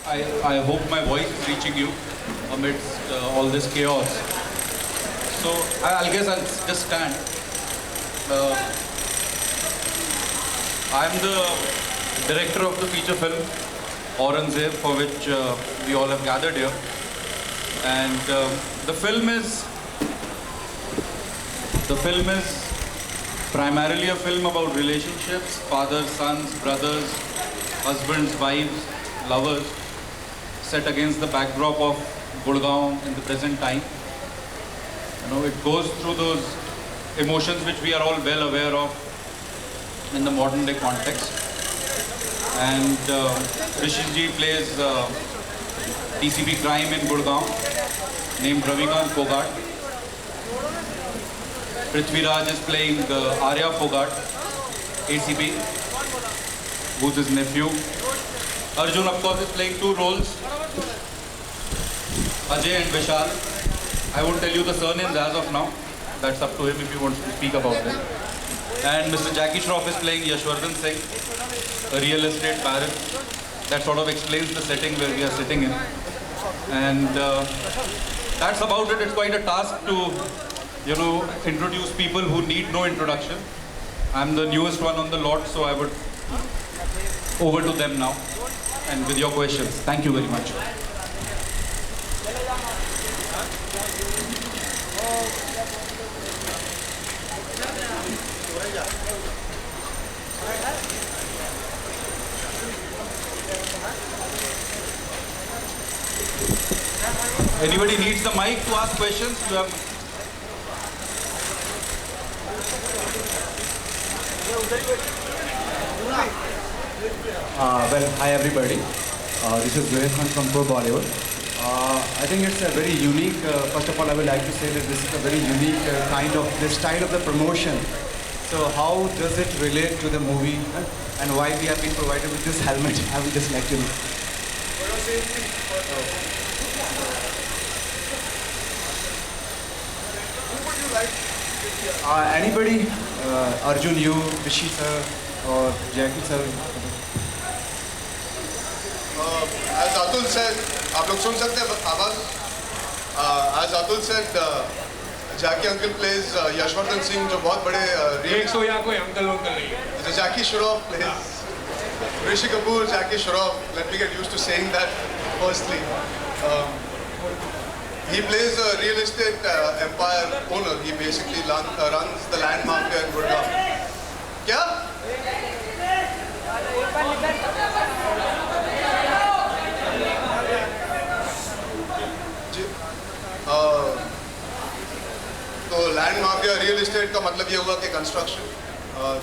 I hope my voice is reaching you amidst all this chaos. So I guess I'll just stand. I'm the director of the feature film Aurangzeb, for which we all have gathered here. And the film is primarily a film about relationships, fathers, sons, brothers, husbands, wives, lovers, set against the backdrop of Gurgaon in the present time. You know, it goes through those emotions which we are all well aware of in the modern day context. And Rishi ji plays DCP crime in Gurgaon, named Ravikant Fogart. Prithviraj is playing Arya Fogart, ACP, who's his nephew. Arjun, of course, is playing two roles, Ajay and Vishal. I won't tell you the surnames as of now. That's up to him if he wants to speak about them. And Mr. Jackie Shroff is playing Yashwardhan Singh, a real estate baron. That sort of explains the setting where we are sitting in. And that's about it. It's quite a task to, you know, introduce people who need no introduction. I'm the newest one on the lot, so I would over to them now. And with your questions. Thank you very much. Anybody needs the mic to ask questions? You have. Well, hi everybody. This is Zohair Khan from Bollywood. I think it's a very unique, first of all I would like to say that this is a very unique kind of, the style of the promotion. So how does it relate to the movie and why we have been provided with this helmet? I would just like to know. Anybody? Arjun, you, Rishi sir, or Jackie sir? As Atul said, आप लोग सुन सकते हैं आवाज? As Atul said, Jackie uncle plays Yashwardhan Singh, जो बहुत बड़े एक तो यहाँ कोई uncle नहीं है. So Jackie Shroff plays Rishi Kapoor, Jackie Shroff. Let me get used to saying that firstly. He plays a real estate empire owner. He basically runs the land mafia in Gurgaon. क्या? तो land mafia real estate का मतलब ये हुआ कि construction.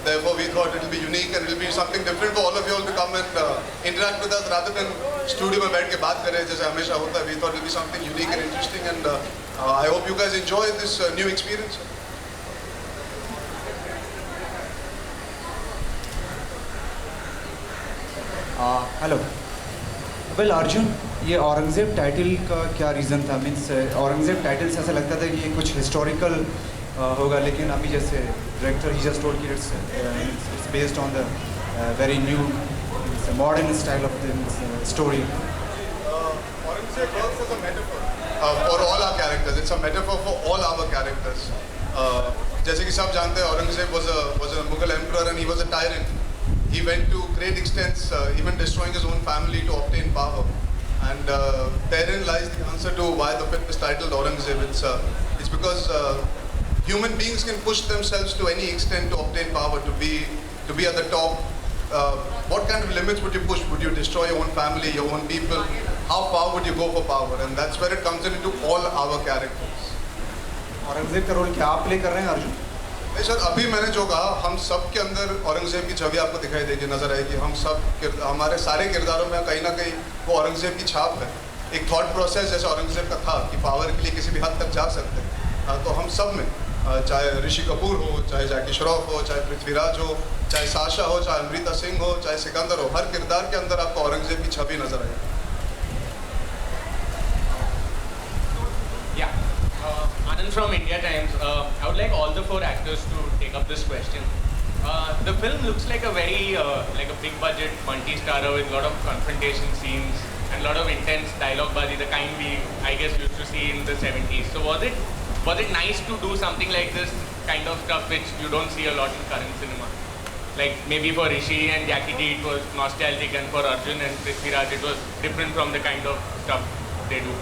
Therefore we thought it will be unique and it will be something different for all of you all to come and interact with us rather than studio में बैठ के बात करें जैसे हमेशा होता है. We thought it will be something unique and interesting and I hope you guys enjoy this new experience. Hello. Well Arjun, ये औरंगजेब टाइटल का क्या रीज़न था? मीन्स औरंगजेब टाइटल से ऐसा लगता था कि ये कुछ हिस्टोरिकल होगा, लेकिन अभी जैसे डायरेक्टर ही जस्ट टोल्ड कि it's based on the very new modern style of the story. Aurangzeb works as a metaphor for all our characters. It's a metaphor for all our characters. जैसे कि सब जानते हैं, Aurangzeb was a Mughal emperor and he was a tyrant. He went to great extents, even destroying his own family to obtain power. And therein lies the answer to why the film is titled Aurangzeb. It's because human beings can push themselves to any extent to obtain power, to be at the top. What kind of limits would you push? Would you destroy your own family, your own people? How far would you go for power? And that's where it comes into all our characters. Aurangzeb का role क्या आप play कर रहे हैं अर्जुन? नहीं sir, अभी मैंने जो कहा, हम सब के अंदर औरंगजेब की छवि आपको दिखाई देगी, नजर आएगी. हम सब हमारे सारे किरदारों में कहीं ना कहीं वो औरंगजेब की छाप है. एक थॉट प्रोसेस जैसे औरंगजेब का था कि पावर के लिए किसी भी हद तक जा सकते हैं, तो हम सब में चाहे ऋषि कपूर हो, चाहे जैकी श्रॉफ हो, चाहे पृथ्वीराज हो, चाहे साशा हो, चाहे अमृता सिंह हो, चाहे सिकंदर हो, हर किरदार के अंदर आपको औरंगजेब की छवि नजर आएगी. Anand from India Times. I would like all the four actors to take up this question. The film looks like a very like a big budget multi-starrer with a lot of confrontation scenes. and a lot of intense dialogue bazi, the kind we, I guess, used to see in the 70s. So was it nice to do something like this kind of stuff which you don't see a lot in current cinema? Like maybe for Rishi and Jackie G it was nostalgic, and for Arjun and Prithviraj it was different from the kind of stuff they do.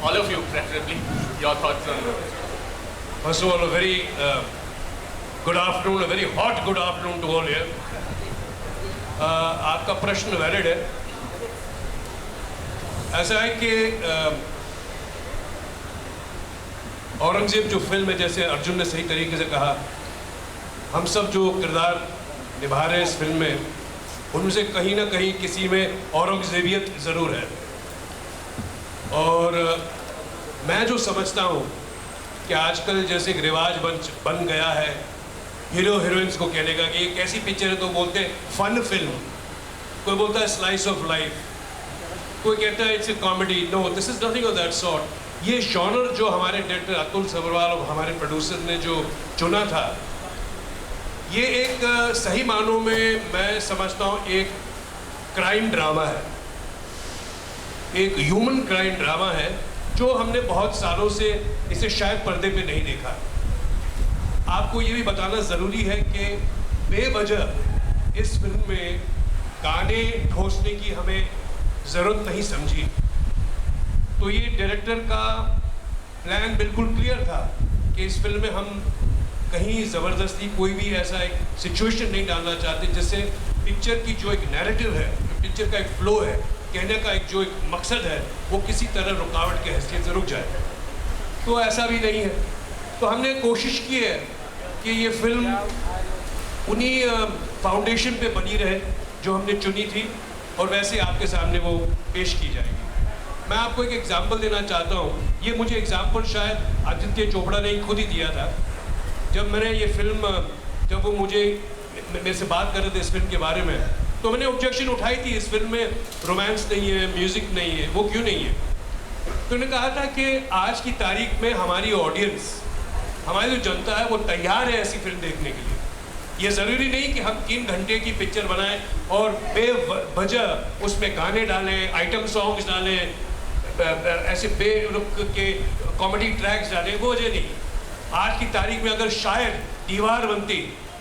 All of you, preferably, your thoughts on it. First of all, a very good afternoon, a very hot good afternoon to all here. आपका प्रश्न valid है. ऐसा है कि औरंगजेब जो film है, जैसे अर्जुन ने सही तरीके से कहा, हम सब जो किरदार निभा रहे हैं इस फिल्म में, उनमें से कहीं ना कहीं किसी में औरंगजेबियत ज़रूर है. और मैं जो समझता हूँ कि आजकल जैसे एक रिवाज बन गया है हीरो हीरोइंस को कहने का कि एक ऐसी पिक्चर है तो बोलते हैं फन फिल्म, कोई बोलता है स्लाइस ऑफ लाइफ, कोई कहता है it's a comedy. No, this is nothing of that sort. ये जॉनर जो हमारे डायरेक्टर अतुल सबरवाल और हमारे प्रोड्यूसर ने जो चुना था, ये एक सही मानों में मैं समझता हूँ एक क्राइम ड्रामा है, एक ह्यूमन क्राइम ड्रामा है जो हमने बहुत सालों से इसे शायद पर्दे पे नहीं देखा. आपको ये भी बताना ज़रूरी है कि बेवजह इस फिल्म में गाने ठोसने की हमें ज़रूरत नहीं समझी. तो ये डायरेक्टर का प्लान बिल्कुल क्लियर था कि इस फिल्म में हम कहीं ज़बरदस्ती कोई भी ऐसा एक सिचुएशन नहीं डालना चाहते जिससे पिक्चर की जो एक नैरेटिव है, पिक्चर का एक फ्लो है, कहने का एक जो एक मकसद है, वो किसी तरह रुकावट के हैसियत से रुक जाए. तो ऐसा भी नहीं है. तो हमने कोशिश की है कि ये फिल्म उन्हीं फाउंडेशन पे बनी रहे जो हमने चुनी थी, और वैसे आपके सामने वो पेश की जाएगी. मैं आपको एक एग्जांपल देना चाहता हूँ. ये मुझे एग्जांपल शायद आदित्य चोपड़ा ने खुद ही दिया था. जब मैंने ये फिल्म, जब वो मुझे मेरे से बात कर रहे थे इस फिल्म के बारे में, तो मैंने ऑब्जेक्शन उठाई थी, इस फिल्म में रोमांस नहीं है, म्यूज़िक नहीं है. वो क्यों नहीं है? तो उन्होंने कहा था कि आज की तारीख में हमारी ऑडियंस, हमारी जो जनता है, वो तैयार है ऐसी फिल्म देखने के लिए. ये ज़रूरी नहीं कि हम 3 घंटे की पिक्चर बनाएं और बेवजह उसमें गाने डालें, आइटम सॉन्ग्स डालें, ऐसे बेरुख के कॉमेडी ट्रैक्स डालें. वो वजह नहीं. आज की तारीख में अगर शायद दीवार बनती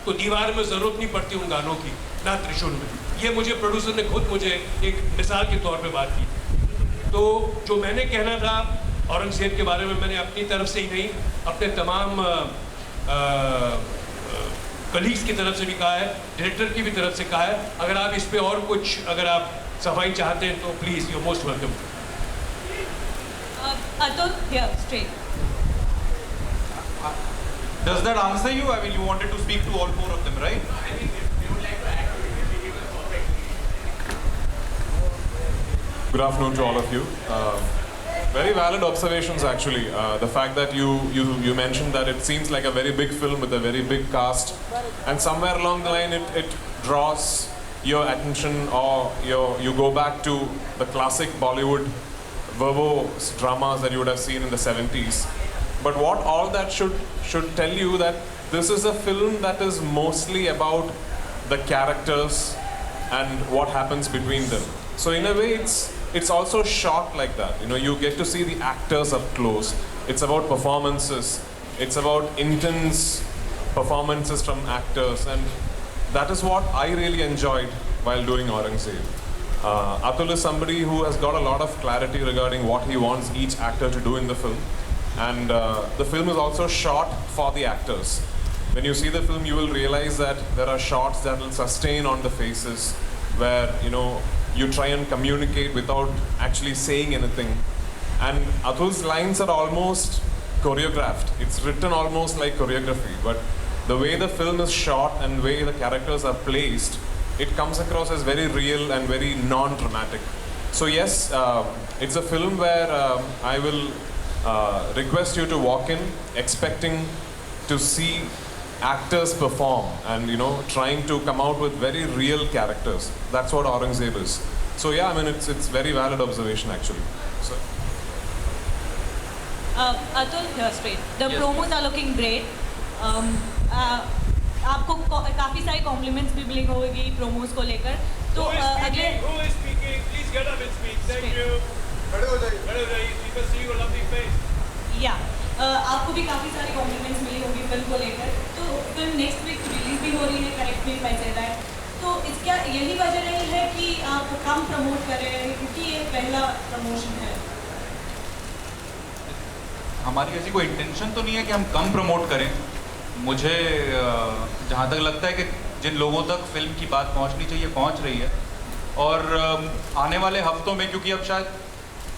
तो दीवार में ज़रूरत नहीं पड़ती उन गानों की, ना त्रिशूल में. ये मुझे प्रोड्यूसर ने खुद मुझे एक मिसाल के तौर पे बात की. तो जो मैंने कहना था औरंगजेब के बारे में, मैंने अपनी तरफ से ही नहीं, अपने तमाम कलीग्स की तरफ से भी कहा है, डायरेक्टर की भी तरफ से कहा है. अगर आप इस पे और कुछ अगर आप सफाई चाहते हैं तो please, you most welcome. Atul, here, straight. Does that answer you? I mean, you wanted to speak to all 4 of them, right? I think if you would like to add to it, he was perfect. Good afternoon to all of you. Very valid observations, actually. The fact that you mentioned that it seems like a very big film with a very big cast, and somewhere along the line it draws your attention, or you go back to the classic Bollywood verbose dramas that you would have seen in the 70s. But what all that should tell you that this is a film that is mostly about the characters and what happens between them. So in a way, it's also shot like that. You know, you get to see the actors up close. It's about performances. It's about intense performances from actors, and that is what I really enjoyed while doing Aurangzeb. Atul is somebody who has got a lot of clarity regarding what he wants each actor to do in the film. And the film is also shot for the actors. When you see the film, you will realize that there are shots that will sustain on the faces, where, you know, you try and communicate without actually saying anything. And Atul's lines are almost choreographed. It's written almost like choreography, but the way the film is shot and the way the characters are placed, it comes across as very real and very non-dramatic. So yes, it's a film where I will request you to walk in expecting to see actors perform and, you know, trying to come out with very real characters. That's what Aurangzeb is. So yeah, I mean, it's very valid observation actually. So. Atul, here, straight. The promos are looking great. आपको काफ़ी सारी compliments भी मिली होगी promos को लेकर. तो अगले Who is speaking? Please get up and speak. Thank you. खड़े हो जाइए। खड़े हो जाइए. People see your lovely face. या आपको भी काफ़ी सारी कॉम्प्लीमेंट्स मिली होंगी फिल्म को लेकर. तो फिल्म नेक्स्ट वीक रिलीज भी हो रही है, correct me if I say that. तो इसका यही वजह नहीं है कि आप कम प्रमोट कर रहे हैं, क्योंकि ये पहला प्रमोशन है. हमारी ऐसी कोई इंटेंशन तो नहीं है कि हम कम प्रमोट करें. मुझे जहाँ तक लगता है कि जिन लोगों तक फिल्म की बात पहुँचनी चाहिए पहुँच रही है. और आने वाले हफ्तों में, क्योंकि अब शायद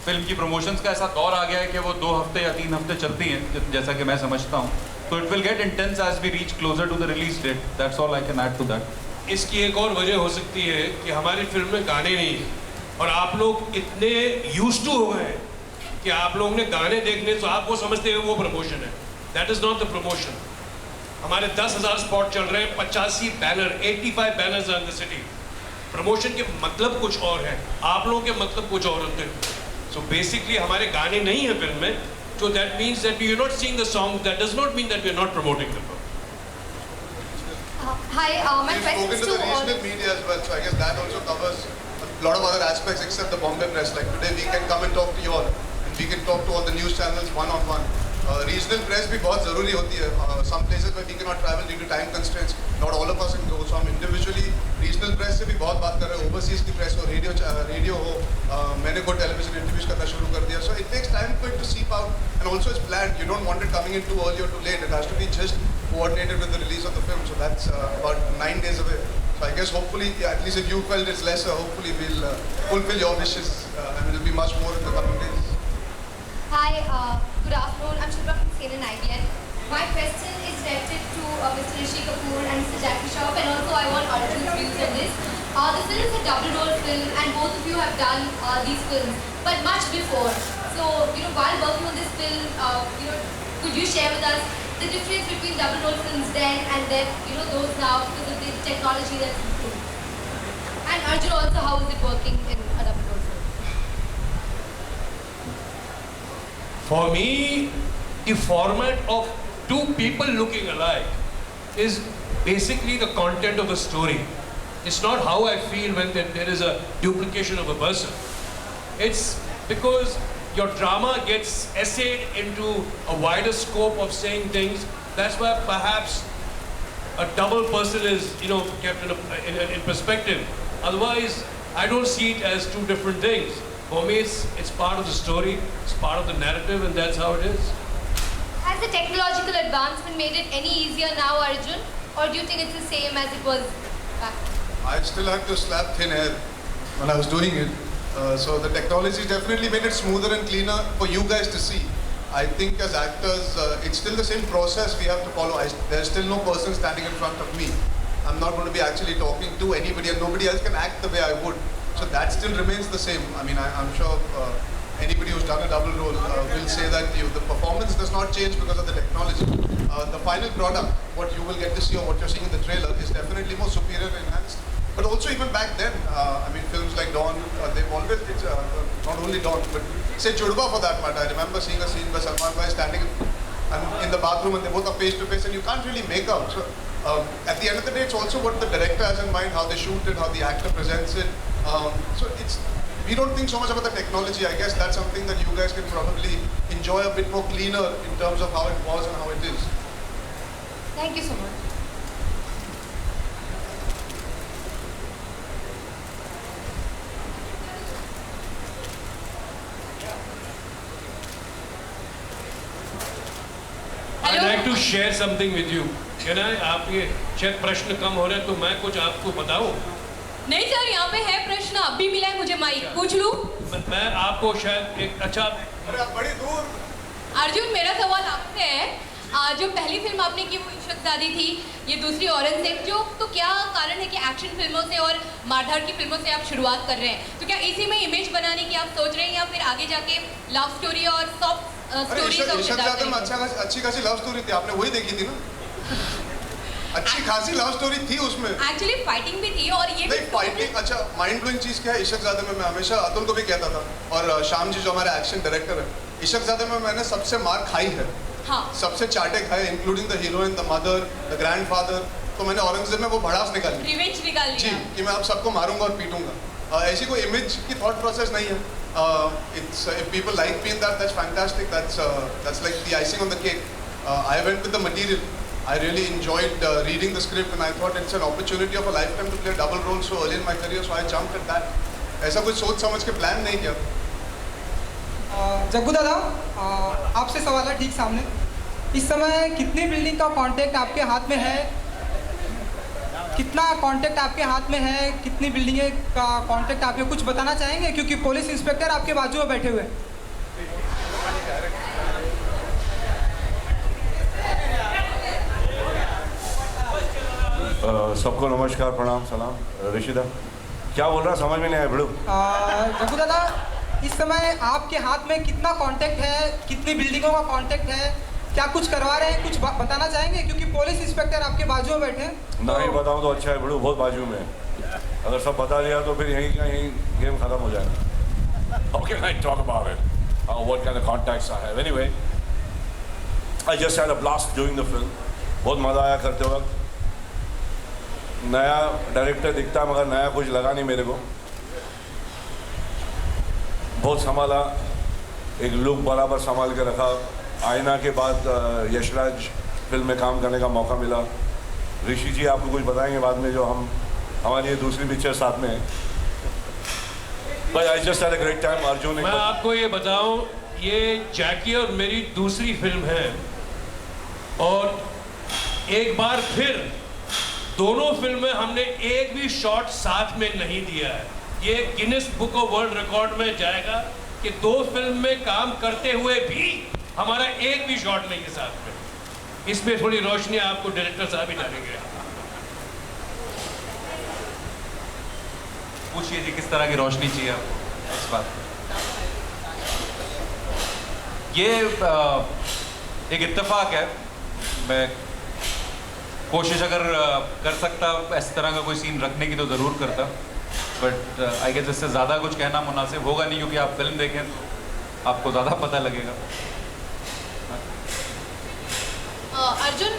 फिल्म की प्रमोशंस का ऐसा दौर आ गया है कि वो 2 हफ्ते या 3 हफ्ते चलती हैं, जैसा कि मैं समझता हूँ. तो it will get intense as we reach closer to the release date. That's all I can add to that. इसकी एक और वजह हो सकती है कि हमारी फिल्म में गाने नहीं हैं और आप लोग इतने यूज्ड टू हो गए हैं कि आप लोगों ने गाने देखने तो आप वो समझते हैं वो प्रमोशन है. That is not the promotion. हमारे 10,000 स्पॉट चल रहे हैं, 85 banner, 85 banners in the city. Promotion के मतलब कुछ और है, आप लोगों के मतलब कुछ और होते हैं. सो बेसिकली हमारे गाने नहीं है फिल्म में, so that means that we are not seeing the song. That does not mean that we are not promoting the film. Hi, my We've question spoken is to the to all. regional media as well, so I guess that also covers a lot of other aspects except the Bombay press. Like today we can come and talk to you all, and we can talk to all the news channels one-on-one. Regional press भी बहुत ज़रूरी होती है. Some places where we cannot travel due to time constraints. Not all of us can go, so हम individually regional press से भी बहुत बात कर रहे हैं. Overseas की press हो, radio हो, मैंने को television interviews करना शुरू कर दिया. So it takes time for it to seep out, and also it's planned. You don't want it coming in too early or too late. It has to be just coordinated with the release of the film. So that's about 9 days away. So I guess hopefully, at least if you felt it's lesser, hopefully we'll fulfill your wishes, and it'll be much more in the coming days. Hi, good afternoon. I'm Shubha from CNN IBN. My question is directed to Mr. Rishi Kapoor and Mr. Jackie Shroff, and also I want Arjun's views on this. The film is a double role film, and both of you have done these films, but much before. So, while working on this film, could you share with us the difference between double role films then and then, those now because of the technology that's improved? And Arjun also, how is it working in a double role film? For me, the format of two people looking alike is basically the content of a story. It's not how I feel when there is a duplication of a person. It's because your drama gets essayed into a wider scope of saying things. That's why perhaps a double person is, kept in perspective. Otherwise, I don't see it as two different things. For me, it's part of the story, it's part of the narrative, and that's how it is. Has the technological advancement made it any easier now, Arjun? Or do you think it's the same as it was back? I still had to slap thin hair when I was doing it. So the technology definitely made it smoother and cleaner for you guys to see. I think as actors, it's still the same process we have to follow. There's still no person standing in front of me. I'm not going to be actually talking to anybody, and nobody else can act the way I would. So that still remains the same. I mean, I'm sure anybody who's done a double role will say that the performance does not change because of the technology. The final product, what you will get to see or what you're seeing in the trailer, is definitely more superior and enhanced. But also even back then, I mean, films like Dawn, they've always, not only Dawn, but say Judba for that matter. I remember seeing a scene where Salman Bhai is standing in the bathroom and they both are face to face and you can't really make out. So at the end of the day, it's also what the director has in mind, how they shoot it, how the actor presents it. So we don't think so much about the technology. I guess that's something that you guys can probably enjoy a bit more cleaner in terms of how it was and how it is. Thank you so much. I'd like to share something with you. Can I? आपके शायद प्रश्न कम हो रहे हैं तो मैं कुछ आपको बताऊं? नहीं सर, यहाँ पे है प्रश्न, अब भी मिला है मुझे माइक, पूछ लूं? मैं आपको शायद एक अच्छा अरे आप बड़ी दूर। अर्जुन, मेरा सवाल आपसे है, जो पहली फिल्म आपने की वो इश्कज़ादी थी, ये दूसरी औरंगज़ेब, तो क्या कारण है कि एक्शन फिल्मों से और मारधाड़ की फिल्मों से आप शुरुआत कर रहे हैं? तो क्या इसी में इमेज बनाने की आप सोच रहे हैं या फिर आगे जाके लव स्टोरी और सॉफ्ट स्टोरी का इश्कज़ादे में अच्छी खासी लव स्टोरी थी, आपने वही देखी थी ना? अच्छी खासी लव स्टोरी थी उसमें। एक्चुअली फाइटिंग भी थी और ये नहीं फाइटिंग, अच्छा माइंड ब्लोइंग चीज़ क्या है इश्कज़ादे में, मैं हमेशा अतुल को भी कहता था और श्याम जी जो हमारे एक्शन डायरेक्टर है, इश्कज़ादे में मैंने सबसे मार खाई है, हाँ। सबसे चाटे खाए, including the heroine, the mother, the grandfather, तो मैंने औरंगजेब में वो भड़ास निकाल ली, रिवेंज निकाल जी, लिया कि मैं अब सबको मारूंगा और पीटूंगा। ऐसी कोई इमेज की थॉट प्रोसेस नहीं है। It's if people like me in that, that's fantastic. That's like the icing on the cake. I went with the material. I really enjoyed reading the script, and I thought it's an opportunity of a lifetime to play a double role so early in my career. So I jumped at that. ऐसा कुछ सोच समझ के plan नहीं किया। जग्गू दादा, आपसे सवाल है ठीक सामने। इस समय कितनी बिल्डिंग का कांटेक्ट आपके हाथ में है? कितना कांटेक्ट आपके हाथ में है? कितनी बिल्डिंगें का कांटेक्ट आपके कुछ बताना चाहेंगे, क्योंकि पुलिस इंस्पेक्टर आपके बाजू में बैठे हुए हैं। सबको नमस्कार, प्रणाम, सलाम। ऋषिदा क्या बोल रहा, समझ में नहीं आया बड़ू। जग्गू दादा, इस समय आपके हाथ में कितना कांटेक्ट है, कितनी बिल्डिंगों का कांटेक्ट है, क्या कुछ करवा रहे हैं, कुछ बताना चाहेंगे, क्योंकि पुलिस इंस्पेक्टर आपके बाजू में बैठे हैं। नहीं बताऊं तो अच्छा है बड़ू, बहुत बाजू में। अगर सब बता दिया तो फिर यहीं का यहीं गेम खत्म हो जाएगा। How can I talk about it? What kind of contacts I have? Anyway, I just had a blast doing the film. बहुत मज़ा आया करते वक्त। नया डायरेक्टर दिखता मगर नया कुछ लगा नहीं मेरे को। बहुत संभाला, एक लुक बराबर संभाल के रखा। आईना के बाद यशराज फिल्म में काम करने का मौका मिला। ऋषि जी आपको कुछ बताएंगे बाद में, जो हमारी ये दूसरी पिक्चर साथ में है। But I just had a great time. Arjun, मैं आपको ये बताऊं, ये जैकी और मेरी दूसरी फिल्म है, और एक बार फिर दोनों फिल्में हमने एक भी शॉट साथ में नहीं दिया है। ये Guinness book of world record में जाएगा कि 2 फिल्म में काम करते हुए भी हमारा एक भी शॉट नहीं है साथ में। इसमें थोड़ी रोशनी आपको डायरेक्टर साहब ही डालेंगे। पूछिए जी, किस तरह की रोशनी चाहिए आपको इस बात? ये एक इत्तेफाक है। मैं कोशिश अगर कर सकता इस तरह का कोई सीन रखने की तो ज़रूर करता, बट आई गेस इससे ज़्यादा कुछ कहना मुनासिब होगा नहीं, क्योंकि आप फिल्म देखें तो आपको ज़्यादा पता लगेगा। Arjun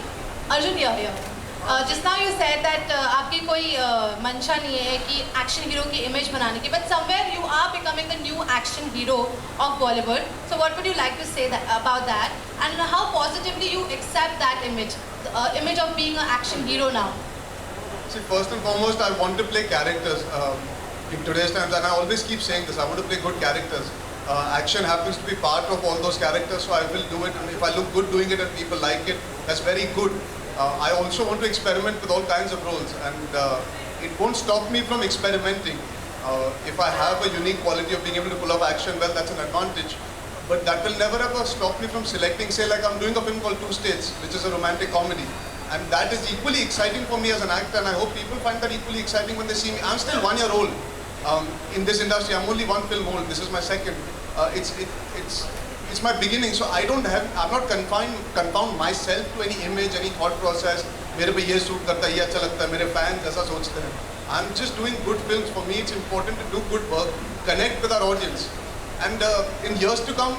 just now you said that आपकी कोई मंशा नहीं है कि एक्शन हीरो की इमेज बनाने की, but somewhere you are becoming the new action hero of Bollywood. So what would you like to say about that, and how positively you accept that image, the image of being an action hero now? See, first and foremost, I want to play characters in today's times, and I always keep saying this. I want to play good characters. Action happens to be part of all those characters, so I will do it. And if I look good doing it and people like it, that's very good. I also want to experiment with all kinds of roles, and it won't stop me from experimenting. If I have a unique quality of being able to pull off action well, that's an advantage. But that will never ever stop me from selecting, say like I'm doing a film called 2 States, which is a romantic comedy. And that is equally exciting for me as an actor, and I hope people find that equally exciting when they see me. I'm still 1 year old in this industry. I'm only 1 film old. This is my second. It's my beginning, so I'm not confound myself to any image, any thought process. मेरे पे ये suit करता है, ये अच्छा लगता है, मेरे fans ऐसा सोचते हैं. I'm just doing good films. For me, it's important to do good work, connect with our audience, and in years to come,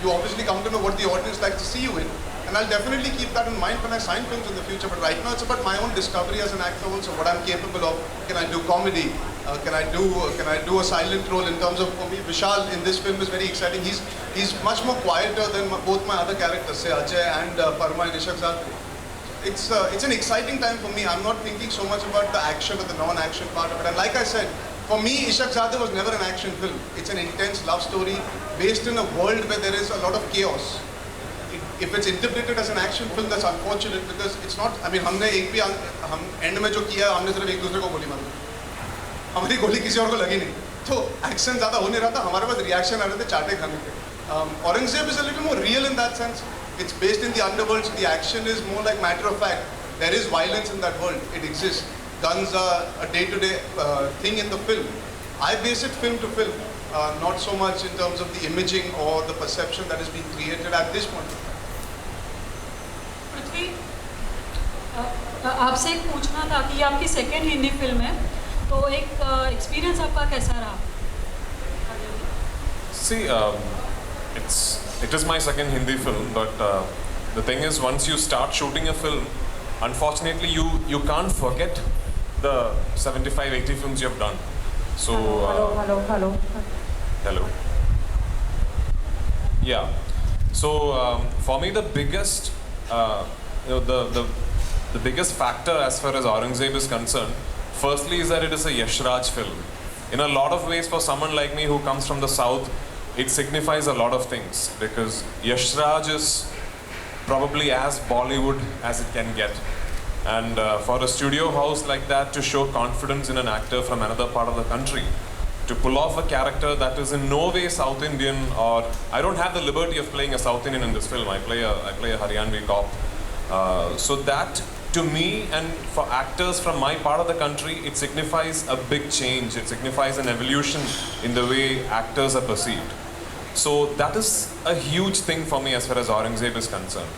you obviously come to know what the audience likes to see you in. And I'll definitely keep that in mind when I sign films in the future. But right now, it's about my own discovery as an actor also, what I'm capable of. Can I do comedy? Can I do a silent role? In terms of, for me, Vishal in this film is very exciting. He's much more quieter than both my other characters, say Ajay and Parma and Ishak. It's an exciting time for me. I'm not thinking so much about the action or the non-action part of it. And like I said, for me, Ishak Zadeh was never an action film. It's an intense love story based in a world where there is a lot of chaos. If it's interpreted as an action film, that's unfortunate because it's not. I mean, हम end में जो किया हमने सिर्फ एक दूसरे को गोली मारी. हमारी गोली किसी और को लगी नहीं. तो एक्शन ज़्यादा हो नहीं रहा था. हमारे पास रिएक्शन आ रहे थे चाटे खाने के. Aurangzeb is a little more real in that sense. It's based in the underworld, so the action is more like matter of fact. There is violence in that world. It exists. Guns are a day-to-day thing in the film. I base it film to film, not so much in terms of the imaging or the perception that is being created at this point. आपसे एक पूछना था कि ये आपकी second Hindi film है, तो एक एक्सपीरियंस आपका कैसा रहा? See, it is my second Hindi film, but the thing is, once you start shooting a film, unfortunately you can't forget the 75, 80 films you have done. So hello. Yeah. So for me, the biggest, the biggest factor as far as Aurangzeb is concerned, firstly is that it is a Yash Raj film. In a lot of ways, for someone like me who comes from the south, it signifies a lot of things, because Yash Raj is probably as Bollywood as it can get. And for a studio house like that to show confidence in an actor from another part of the country, to pull off a character that is in no way South Indian, or I don't have the liberty of playing a South Indian in this film. I play a Haryanvi cop. So that, to me, and for actors from my part of the country, it signifies a big change. It signifies an evolution in the way actors are perceived. So that is a huge thing for me as far as Aurangzeb is concerned.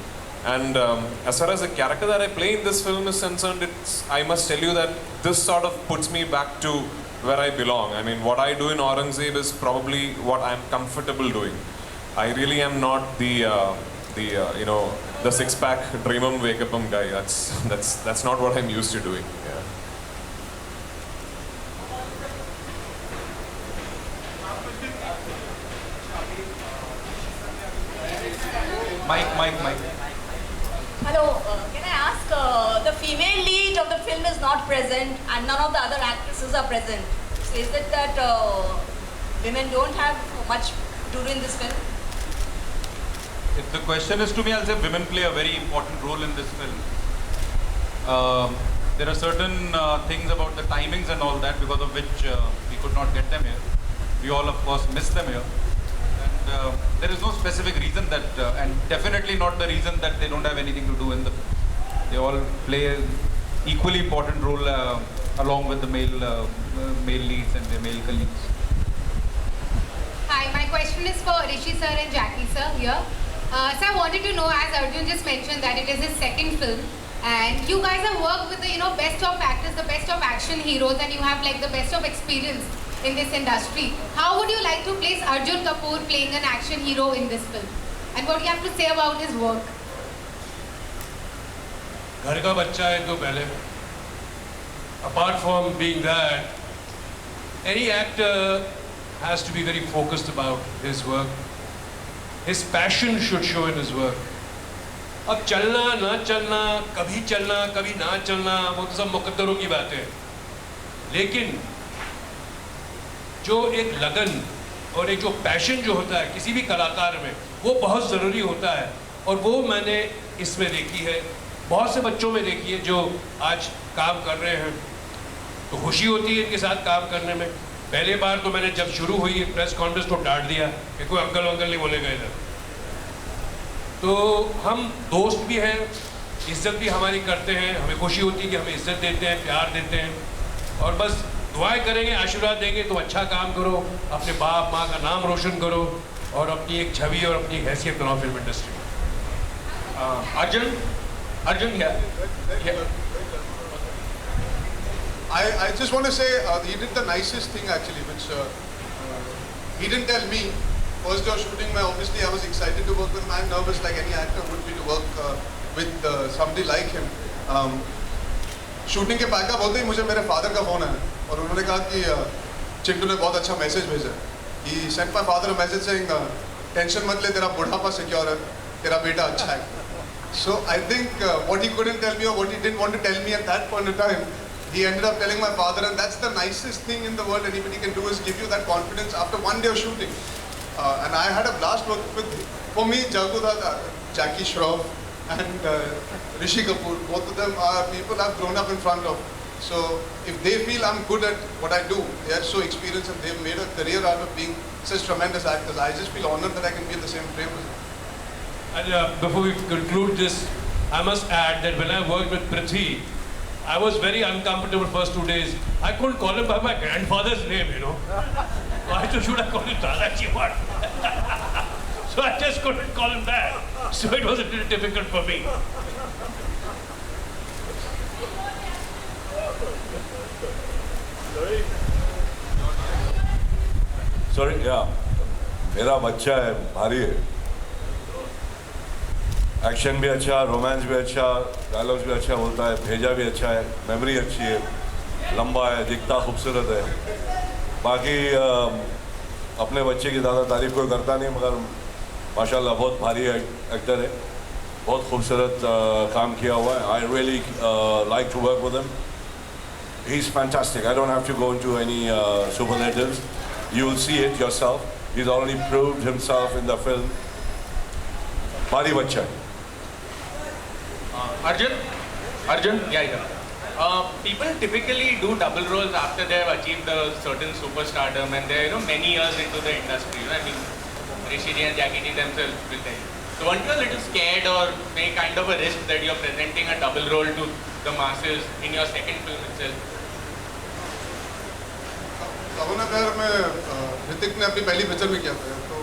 And as far as the character that I play in this film is concerned, I must tell you that this sort of puts me back to where I belong. I mean, what I do in Aurangzeb is probably what I'm comfortable doing. I really am not the six-pack dreamum wake-upum guy. That's not what I'm used to doing. Yeah. Mike. Hello, can I ask, the female lead of the film is not present and none of the other actresses are present. So is it that women don't have much to do in this film? If the question is to me, I'll say women play a very important role in this film. There are certain things about the timings and all that, because of which we could not get them here. We all, of course, missed them here. And there is no specific reason that, and definitely not the reason that they don't have anything to do in the film. They all play an equally important role along with the male leads and their male colleagues. Hi, my question is for Rishi sir and Jackie sir here. So I wanted to know, as Arjun just mentioned, that it is his second film, and you guys have worked with the best of actors, the best of action heroes, and you have like the best of experience in this industry. How would you like to place Arjun Kapoor playing an action hero in this film? And what do you have to say about his work? घर का बच्चा है तो पहले. Apart from being that, any actor has to be very focused about his work. His passion should show in his work. अब चलना ना चलना, कभी ना चलना, वो तो सब मुकद्दरों की बातें हैं. लेकिन जो एक लगन और एक जो पैशन जो होता है किसी भी कलाकार में, वो बहुत ज़रूरी होता है. और वो मैंने इसमें देखी है, बहुत से बच्चों में देखी है जो आज काम कर रहे हैं. तो खुशी होती है इनके साथ काम करने में. पहले बार तो मैंने जब शुरू हुई प्रेस कॉन्फ्रेंस तो डांट दिया कि कोई अंकल नहीं बोलेगा इधर. तो हम दोस्त भी हैं, इज्जत भी हमारी करते हैं, हमें खुशी होती है कि हमें इज्जत देते हैं, प्यार देते हैं. और बस दुआएं करेंगे, आशीर्वाद देंगे तो अच्छा काम करो, अपने बाप माँ का नाम रोशन करो और अपनी एक छवि और अपनी हैसियत बनाओ फिल्म इंडस्ट्री में. Arjun here. I just want to say he did the nicest thing actually, which he didn't tell me. First day of shooting, obviously I was excited to work with him. I'm nervous like any actor would be to work with somebody like him. Shooting के pack up होते ही मुझे मेरे father का phone आया और उन्होंने कहा कि चिंटू ने बहुत अच्छा मैसेज भेजा. He sent my father a message saying, tension मत ले, तेरा बुढ़ापा सिक्योर है, तेरा बेटा अच्छा है. So I think what he couldn't tell me or what he didn't want to tell me at that point in time, he ended up telling my father, and that's the nicest thing in the world anybody can do, is give you that confidence after one day of shooting. And I had a blast working with, for me, Jackie Shroff and Rishi Kapoor, both of them are people I've grown up in front of. So if they feel I'm good at what I do, they are so experienced and they've made a career out of being such tremendous actors, I just feel honored that I can be in the same frame with them. And before we conclude this, I must add that when I worked with Prithvi, I was very uncomfortable first 2 days. I couldn't call him by my grandfather's name, Why should I call him Dadaji? What? So I just couldn't call him that. So it was a little difficult for me. Sorry, yeah. मेरा बच्चा है, भारी है. Action भी अच्छा, romance भी अच्छा, dialogues भी अच्छा बोलता है, भेजा भी अच्छा है, मेमोरी अच्छी है, लंबा है, दिखता खूबसूरत है। बाकी अपने बच्चे की ज़्यादा तारीफ कोई करता नहीं, मगर माशाल्लाह बहुत भारी एक्टर है, बहुत खूबसूरत काम किया हुआ है। I really like to work with him. He is fantastic. I don't have to go into any superlatives, you will see it yourself. He is already proved himself in the film. भारी बच्चा है। Arjun, yeah. People typically do double roles after they have achieved a certain superstardom and they're many years into the industry. I mean, Rishi ji and Jackie ji themselves will tell you. So weren't you a little scared or maybe kind of a risk that you're presenting a double role to the masses in your second film itself? सावन अगर में ऋतिक ने अपनी पहली picture में किया था, तो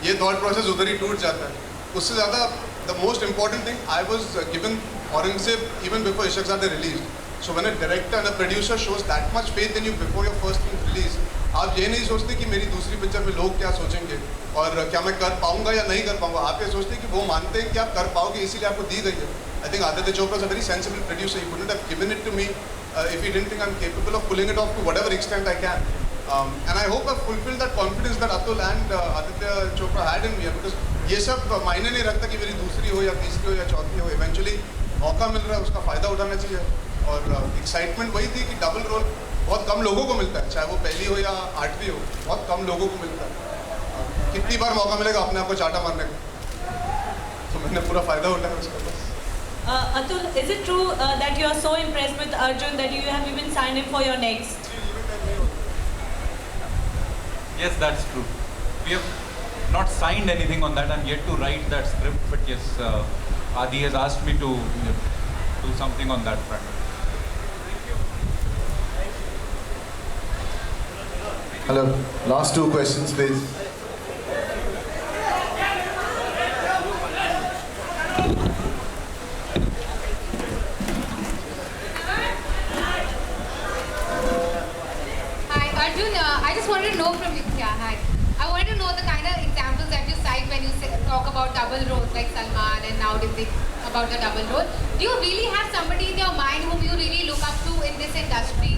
ये थॉट प्रोसेस उधर ही टूट जाता है। उससे ज़्यादा the most important thing, I was given Aurangzeb even before Ishaq Zade released. So when a director and a producer shows that much faith in you before your first film release, आप ये नहीं सोचते कि मेरी दूसरी picture में लोग क्या सोचेंगे और क्या मैं कर पाऊंगा या नहीं कर पाऊंगा। आप ये सोचते हैं कि वो मानते हैं कि आप कर पाओगे, इसीलिए आपको दी गई है। I think Aditya Chopra is a very sensible producer. He couldn't have given it to me if he didn't think I'm capable of pulling it off to whatever extent I can. And I hope I've fulfilled that confidence that Atul and Aditya Chopra had in me, because ये सब मायने नहीं रखता कि मेरी दूसरी हो या तीसरी हो या चौथी हो। इवेंचुअली मौका मिल रहा है, उसका फ़ायदा उठाना चाहिए। और एक्साइटमेंट वही थी कि डबल रोल बहुत कम लोगों को मिलता है, चाहे वो पहली हो या आठवीं हो, बहुत कम लोगों को मिलता है। कितनी बार मौका मिलेगा अपने आप को चाटा मारने का, तो मैंने पूरा फ़ायदा उठाया उसका बस। Atul, is it true that you are so impressed with Arjun that you have even signed him for your next? Yes, that's true. We have not signed anything on that. I'm yet to write that script, but yes, Adi has asked me to do something on that front. Hello. Last two questions, please. Hi, Arjun. I just wanted to know from you. Yeah, hi. I wanted to know the kind of examples that you cite when you talk about double roles, like Salman and now about the double role. Do you really have somebody in your mind whom you really look up to in this industry?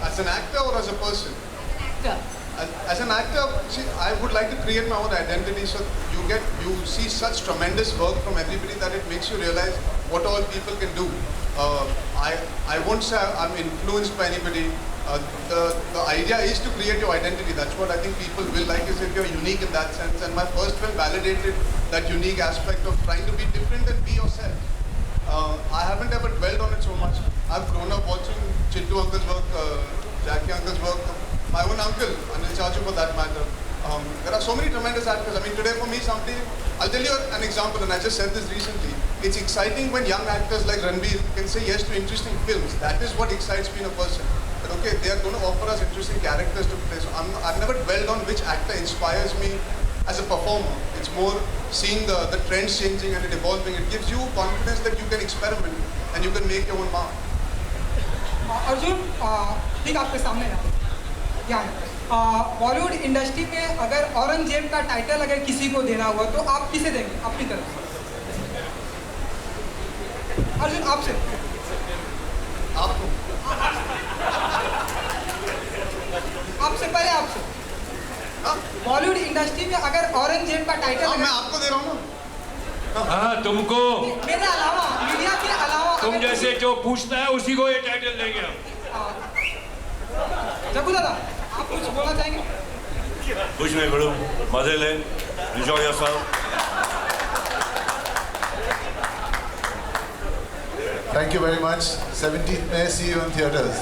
As an actor or as a person? As an actor. As an actor, see, I would like to create my own identity, so you see such tremendous work from everybody that it makes you realize what all people can do. I won't say I'm influenced by anybody. The idea is to create your identity. That's what I think people will like, is if you're unique in that sense. And my first film validated that unique aspect of trying to be different and be yourself. I haven't ever dwelled on it so much. I've grown up watching Chittu uncle's work, Jackie uncle's work, my own uncle, Anil Chaju for that matter. There are so many tremendous actors. I mean, today for me, I'll tell you an example, and I just said this recently. It's exciting when young actors like Ranbir can say yes to interesting films. That is what excites me in a person. But okay, they are going to offer us interesting characters to play. So I've never dwelled on which actor inspires me as a performer. It's more seeing the trends changing and it evolving. It gives you confidence that you can experiment and you can make your own mark. Arjun, ठीक आपके सामने ना यहाँ Bollywood industry में अगर औरंगजेब का title अगर किसी को देना हुआ तो आप किसे देंगे अपनी तरफ से? अर्जुन, आपसे। आपको। आपसे पहले आपसे। बॉलीवुड इंडस्ट्री में अगर औरंगजेब का टाइटल मैं आपको दे रहा हूँ ना। हाँ, तुमको। मेरे अलावा, मीडिया के अलावा तुम जैसे जो पूछता है उसी को ये टाइटल देंगे हम। जग्गू दादा, आप कुछ बोलना चाहेंगे? कुछ नहीं बड़ू, मजे ले, enjoy yourself. Thank you very much. 17th May, see you in theaters.